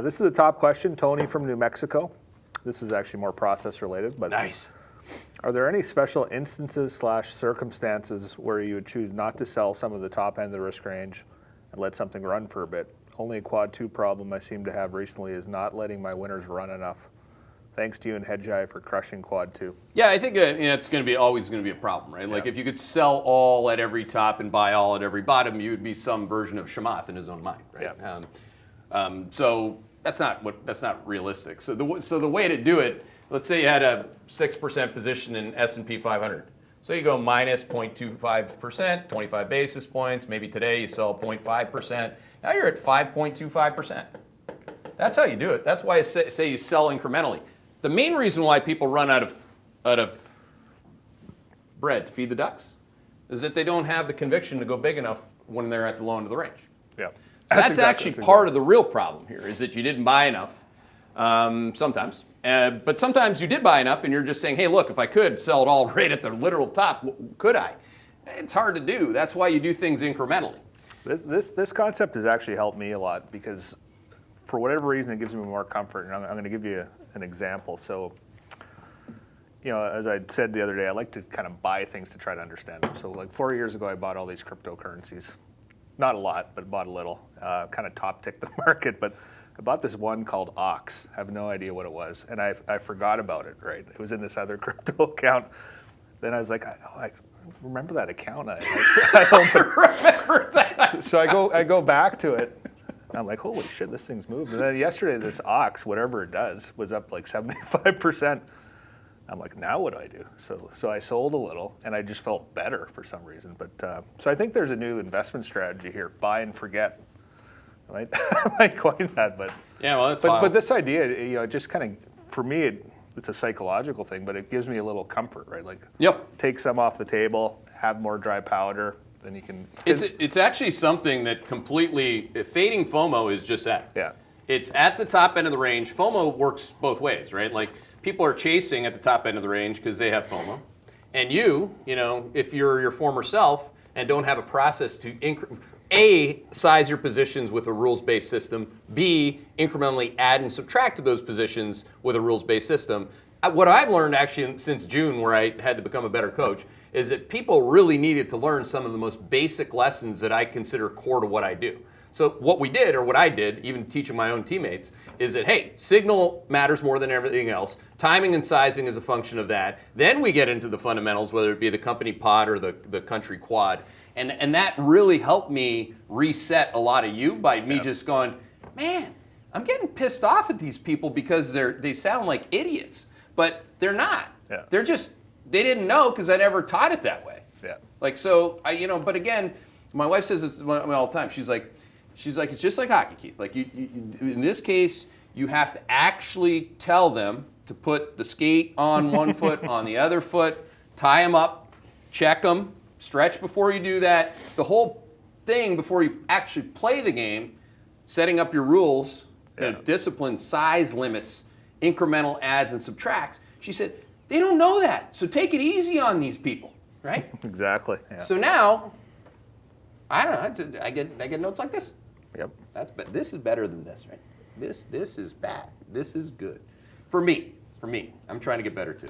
This is the top question, Tony from New Mexico. This is actually more process related, but Nice. are there any special instances / circumstances where you would choose not to sell some of the top end of the risk range and let something run for a bit? Only a quad 2 problem I seem to have recently is not letting my winners run enough. Thanks to you and Hedgeye for crushing quad 2. Yeah, I think it's going to be always going to be a problem, right? Like if you could sell all at every top and buy all at every bottom, you would be some version of Chamath in his own mind, right? Yeah. So that's not realistic. So the way to do it, let's say you had a 6% position in S&P 500. So you go minus 0.25%, 25 basis points. Maybe today you sell 0.5%. Now you're at 5.25%. That's how you do it. That's why I say you sell incrementally. The main reason why people run out of bread to feed the ducks is that they don't have the conviction to go big enough when they're at the low end of the range. Yeah. So that's actually part of the real problem here, is that you didn't buy enough sometimes. But sometimes you did buy enough and you're just saying, hey, look, if I could sell it all right at the literal top, could I? It's hard to do. That's why you do things incrementally. This concept has actually helped me a lot because for whatever reason it gives me more comfort. And I'm going to give you an example. So, as I said the other day, I like to kind of buy things to try to understand them. So like 4 years ago, I bought all these cryptocurrencies. Not a lot, but bought a little. Kind of top ticked the market, but I bought this one called Ox. I have no idea what it was, and I forgot about it. Right, it was in this other crypto account. Then I was like, I remember that account. I remember that. So I go back to it. And I'm like, holy shit, this thing's moved. And then yesterday, this Ox, whatever it does, was up like 75%. I'm like, now what do I do? So I sold a little, and I just felt better for some reason. But so I think there's a new investment strategy here: buy and forget. I might coin that, but yeah, well, that's but this idea, it just kind of, for me, it's a psychological thing, but it gives me a little comfort, right? Like, take some off the table, have more dry powder, then you can. It's actually something that completely fading FOMO is just that. Yeah. It's at the top end of the range. FOMO works both ways, right? Like people are chasing at the top end of the range because they have FOMO, and if you're your former self and don't have a process to A, size your positions with a rules-based system, B, incrementally add and subtract to those positions with a rules-based system. What I've learned actually since June, where I had to become a better coach, is that people really needed to learn some of the most basic lessons that I consider core to what I do. So what we did, or what I did, even teaching my own teammates, is that, hey, signal matters more than everything else. Timing and sizing is a function of that. Then we get into the fundamentals, whether it be the company pod or the country quad. And that really helped me reset a lot of you by me just going, man, I'm getting pissed off at these people because they sound like idiots. But they're not. Yeah. They didn't know because I never taught it that way. Yeah. Like, so, but again, my wife says this all the time. She's like, it's just like hockey, Keith. Like, you in this case, you have to actually tell them to put the skate on one foot, on the other foot, tie them up, check them, stretch before you do that. The whole thing before you actually play the game, setting up your rules, discipline, size limits, incremental adds and subtracts. She said, they don't know that, so take it easy on these people, right? Exactly. Yeah. So now, I don't know, I get notes like this. Yep. This is better than this, right? This is bad. This is good. For me. I'm trying to get better too.